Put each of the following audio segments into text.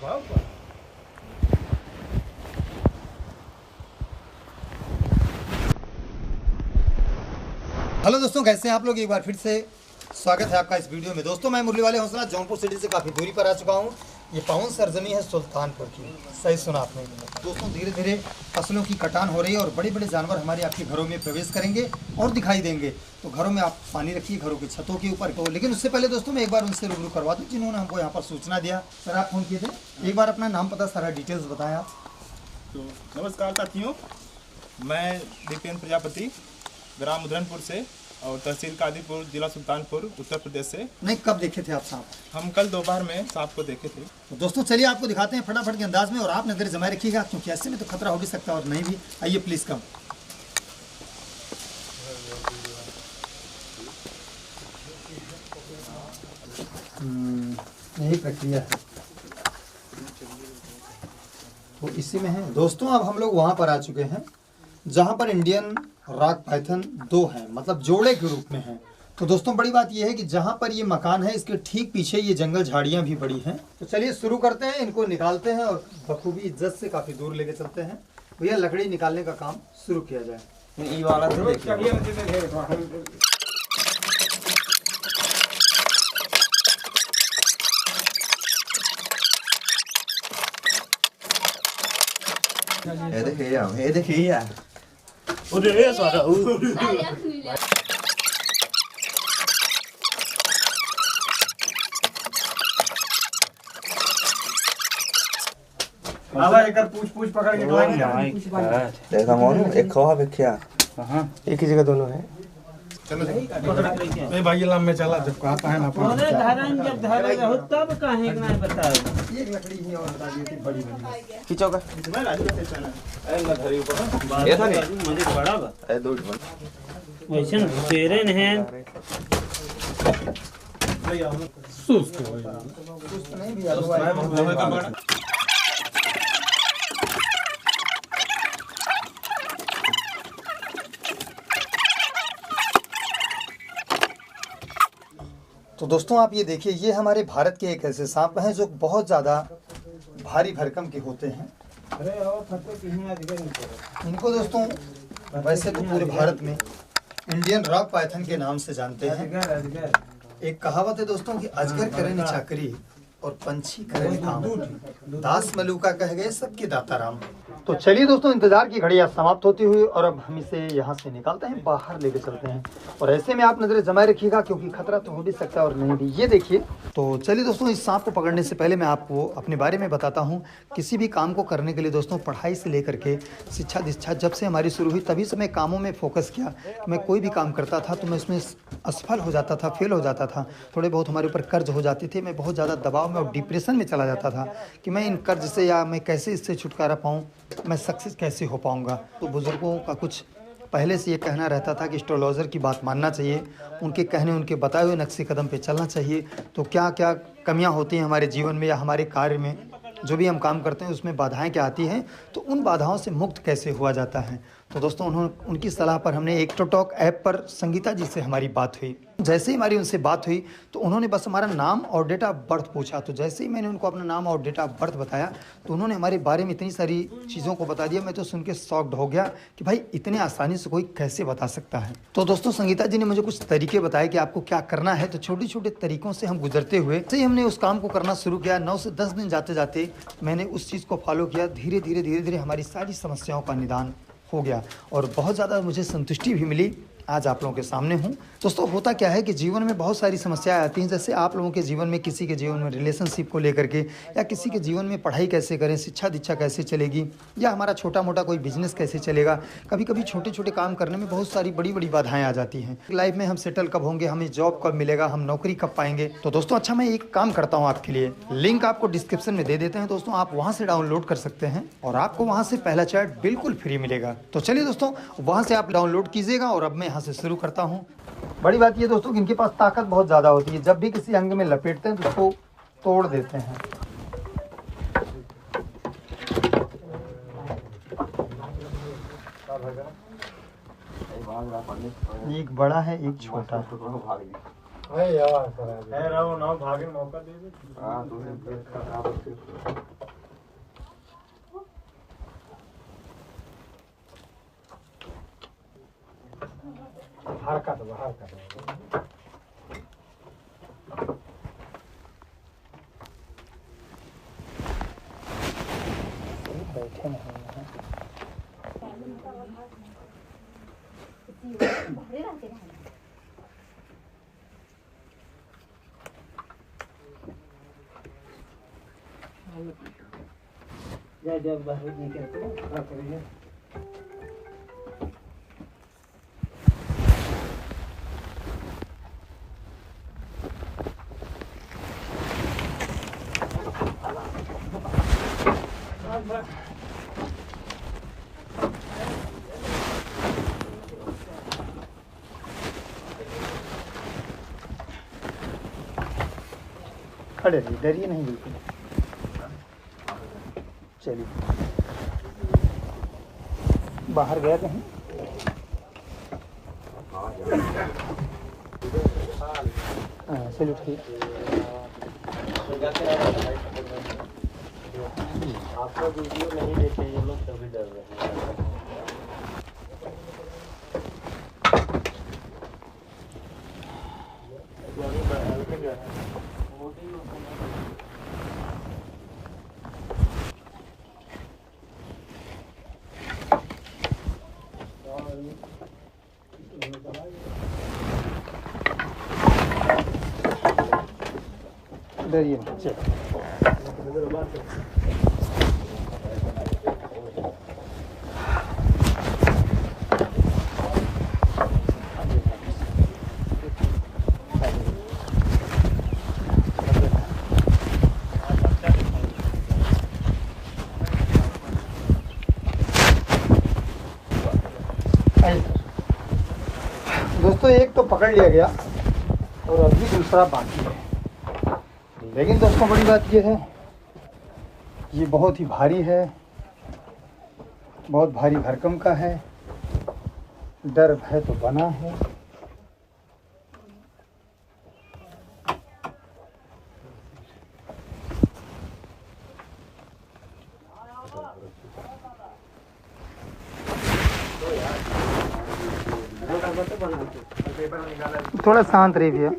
Hello दोस्तों, कैसे हैं आप लोग। एक बार फिर से स्वागत है आपका इस वीडियो में। दोस्तों मैं मुरली वाले हौसला जौनपुर सिटी से काफ़ी दूरी पर आ चुका हूँ। ये पावन सरजमी है सुल्तानपुर की। सही सुना आपने। दोस्तों धीरे धीरे फसलों की कटान हो रही है और बड़े बड़े जानवर हमारे आपके घरों में प्रवेश करेंगे और दिखाई देंगे। तो घरों में आप पानी रखिए, घरों की छतों के ऊपर। तो लेकिन उससे पहले दोस्तों मैं एक बार उनसे रूबरू करवा दूँ जिन्होंने हमको यहाँ पर सूचना दिया। सर आप फोन किए थे, एक बार अपना नाम पता सारा डिटेल्स बताएं आप। तो नमस्कार साथियों, मैं दीपेंद्र प्रजापति ग्राम उधरनपुर से और तहसील कादीपुर, जिला सुल्तानपुर, उत्तर प्रदेश से। नहीं, कब देखे थे आप सांप? हम कल दोपहर में सांप को देखे थे। तो दोस्तों चलिए आपको दिखाते हैं फटाफट के अंदाज में, और आप नजर जमाए रखिएगा क्योंकि ऐसे में तो खतरा हो भी सकता है और नहीं भी। आइए प्लीज कम। यही प्रक्रिया है, तो इसी में है। दोस्तों अब हम लोग वहां पर आ चुके हैं जहां पर इंडियन रॉक पाइथन 2 हैं, मतलब जोड़े के रूप में हैं। तो दोस्तों बड़ी बात यह है कि जहां पर ये मकान है इसके ठीक पीछे ये जंगल झाड़ियां भी बड़ी हैं। तो चलिए शुरू करते हैं, इनको निकालते हैं और बखूबी इज्जत से काफी दूर लेके चलते हैं। भैया लकड़ी निकालने का काम शुरू किया जाए। ये वाला तो देखिए, ये देखिए पूछ पकड़ के देखा मोनू, एक खवा देखिया। एक ही जगह दोनों है। चलो नहीं भाई लाम में चला, जब कहता है ना अरे धरन जब धरे रहो तब काहे ना बताओ। एक लकड़ी ही और बता दी थी बड़ी बड़ी। खींचोगा मैं राजू से चला ए ना धरी ऊपर ये था नहीं मंदिर बड़ा बा ए दो मिनट वैसे तेरे ने सुस्त नहीं भी तो दोस्तों आप ये देखिए, ये हमारे भारत के एक ऐसे सांप हैं जो बहुत ज़्यादा भारी भरकम के होते हैं। इनको दोस्तों वैसे तो पूरे भारत में इंडियन रॉक पाइथन के नाम से जानते हैं। एक कहावत है दोस्तों कि अजगर करे न चाकरी और पंछी करे न काम, दास मलूका कह गए सबके दाता राम। तो चलिए दोस्तों, इंतजार की घड़ियां समाप्त होती हुई और अब हम इसे यहाँ से निकालते हैं, बाहर लेके चलते हैं। और ऐसे में आप नजरें जमाए रखिएगा क्योंकि खतरा तो हो भी सकता है और नहीं भी। ये देखिए। तो चलिए दोस्तों, इस सांप को पकड़ने से पहले मैं आपको अपने बारे में बताता हूँ। किसी भी काम को करने के लिए दोस्तों पढ़ाई से लेकर के शिक्षा दीक्षा जब से हमारी शुरू हुई तभी से मैं कामों में फोकस किया। मैं कोई भी काम करता था तो मैं उसमें असफल हो जाता था, फेल हो जाता था। थोड़े बहुत हमारे ऊपर कर्ज हो जाते थे, मैं बहुत ज़्यादा दबाव में और डिप्रेशन में चला जाता था कि मैं इन कर्ज से या मैं कैसे इससे छुटकारा पाऊँ, मैं सक्सेस कैसे हो पाऊँगा। तो बुज़ुर्गों का कुछ पहले से ये कहना रहता था कि एस्ट्रोलॉजर की बात मानना चाहिए, उनके कहने उनके बताए हुए नक्शे कदम पे चलना चाहिए। तो क्या क्या कमियां होती हैं हमारे जीवन में या हमारे कार्य में, जो भी हम काम करते हैं उसमें बाधाएं क्या आती हैं, तो उन बाधाओं से मुक्त कैसे हुआ जाता है। तो दोस्तों उनकी सलाह पर हमने एक टॉक ऐप पर संगीता जी से हमारी बात हुई। जैसे ही हमारी उनसे बात हुई तो उन्होंने बस हमारा नाम और डेट ऑफ बर्थ पूछा। तो जैसे ही मैंने उनको अपना नाम और डेट ऑफ बर्थ बताया तो उन्होंने हमारे बारे में इतनी सारी चीज़ों को बता दिया। मैं तो सुन के शॉक्ड हो गया कि भाई इतने आसानी से कोई कैसे बता सकता है। तो दोस्तों संगीता जी ने मुझे कुछ तरीके बताए कि आपको क्या करना है। तो छोटे छोटे तरीकों से हम गुजरते हुए से हमने उस काम को करना शुरू किया। 9 से 10 दिन जाते जाते मैंने उस चीज़ को फॉलो किया। धीरे धीरे हमारी सारी समस्याओं का निदान हो गया और बहुत ज़्यादा मुझे संतुष्टि भी मिली। आज आप लोगों के सामने हूँ। दोस्तों होता क्या है कि जीवन में बहुत सारी समस्याएं आती हैं। जैसे आप लोगों के जीवन में, किसी के जीवन में रिलेशनशिप को लेकर के, या किसी के जीवन में पढ़ाई कैसे करें, शिक्षा दीक्षा कैसे चलेगी, या हमारा छोटा मोटा कोई बिजनेस कैसे चलेगा। कभी कभी छोटे छोटे काम करने में बहुत सारी बड़ी बड़ी बाधाएं आ जाती हैं। लाइफ में हम सेटल कब होंगे, हमें जॉब कब मिलेगा, हम नौकरी कब पाएंगे। तो दोस्तों अच्छा, मैं एक काम करता हूँ आपके लिए, लिंक आपको डिस्क्रिप्शन में दे देते हैं दोस्तों, आप वहाँ से डाउनलोड कर सकते हैं और आपको वहाँ से पहला चैट बिल्कुल फ्री मिलेगा। तो चलिए दोस्तों वहाँ से आप डाउनलोड कीजिएगा और अब मैं यहाँ से शुरू करता हूँ। बड़ी बात ये दोस्तों कि इनके पास ताकत बहुत ज़्यादा होती है। जब भी किसी अंग में लपेटते हैं तो उसको तोड़ देते हैं। एक बड़ा है, एक छोटा। रहो ना भागे मौका दे दे। हाँ तुमने खराब बाहर का दो। बैठे नहीं हैं। जब बाहर निकलते हैं क्या करेंगे? खड़े रहिए, डरिए नहीं बिल्कुल। चलिए बाहर गए कहीं? हाँ चलो ठीक। आप लोग वीडियो नहीं देखे, ये लोग तभी डर रहे हैं। डरिए नहीं, चलो। दोस्तों एक तो पकड़ लिया गया और अभी दूसरा बाकी है। लेकिन दोस्तों बड़ी बात ये है, ये बहुत ही भारी है, बहुत भारी भरकम का है। डर भय तो बना है। थोड़ा शांत रहिए भैया।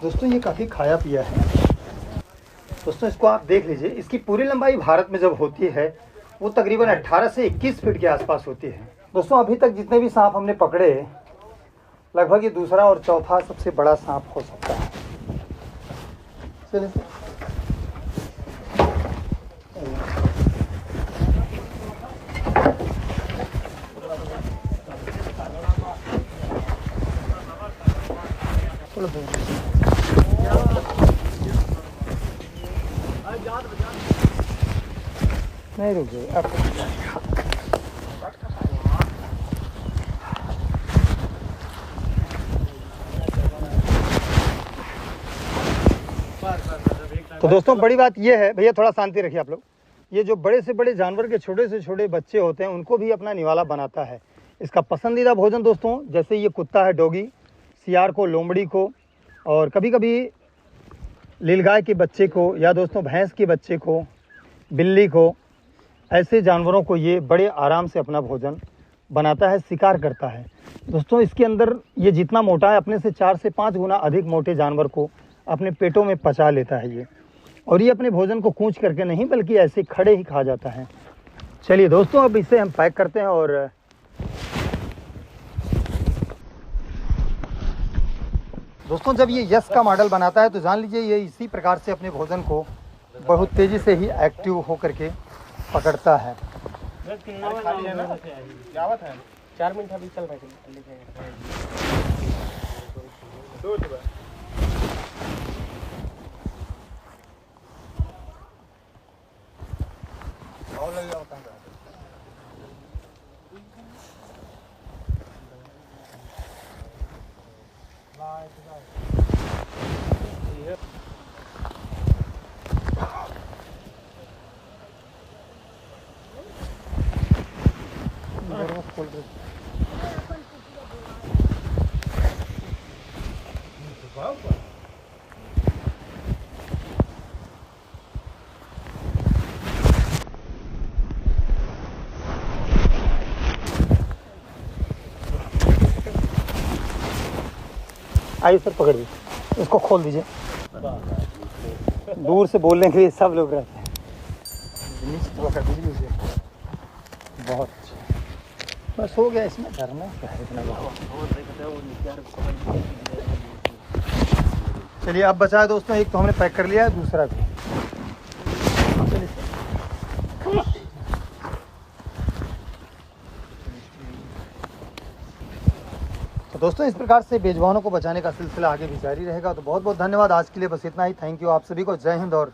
दोस्तों ये काफ़ी खाया पिया है। दोस्तों इसको आप देख लीजिए, इसकी पूरी लंबाई भारत में जब होती है वो तकरीबन 18 से 21 फीट के आसपास होती है। दोस्तों अभी तक जितने भी सांप हमने पकड़े, लगभग ये दूसरा और चौथा सबसे बड़ा सांप हो सकता है। चलिए नहीं रुक गए अब। तो दोस्तों बड़ी बात ये है, भैया थोड़ा शांति रखिए आप लोग। ये जो बड़े से बड़े जानवर के छोटे से छोटे बच्चे होते हैं उनको भी अपना निवाला बनाता है। इसका पसंदीदा भोजन दोस्तों, जैसे ये कुत्ता है डॉगी, सियार को, लोमड़ी को, और कभी कभी नीलगाय के बच्चे को, या दोस्तों भैंस के बच्चे को, बिल्ली को, ऐसे जानवरों को ये बड़े आराम से अपना भोजन बनाता है, शिकार करता है। दोस्तों इसके अंदर ये जितना मोटा है, अपने से 4 से 5 गुना अधिक मोटे जानवर को अपने पेटों में पचा लेता है ये। और ये अपने भोजन को कूच करके नहीं बल्कि ऐसे खड़े ही खा जाता है। चलिए दोस्तों अब इसे हम पैक करते हैं। और दोस्तों जब ये यस का मॉडल बनाता है तो जान लीजिए ये इसी प्रकार से अपने भोजन को बहुत तेज़ी से ही एक्टिव होकर के पकड़ता है। 4 मिनट अभी चल रहे आइए सर, पकड़ दीजिए, इसको खोल दीजिए। दूर से बोलने के लिए सब लोग रहते हैं। नीचे तो कर दीजिए उसे। बहुत अच्छा, बस हो गया, इसमें डरना क्या है इतना बहुत। चलिए अब बचा है दोस्तों, एक तो हमने पैक कर लिया है, दूसरा भी। तो दोस्तों इस प्रकार से बेजुबानों को बचाने का सिलसिला आगे भी जारी रहेगा। तो बहुत बहुत धन्यवाद, आज के लिए बस इतना ही। थैंक यू आप सभी को। जय हिंद और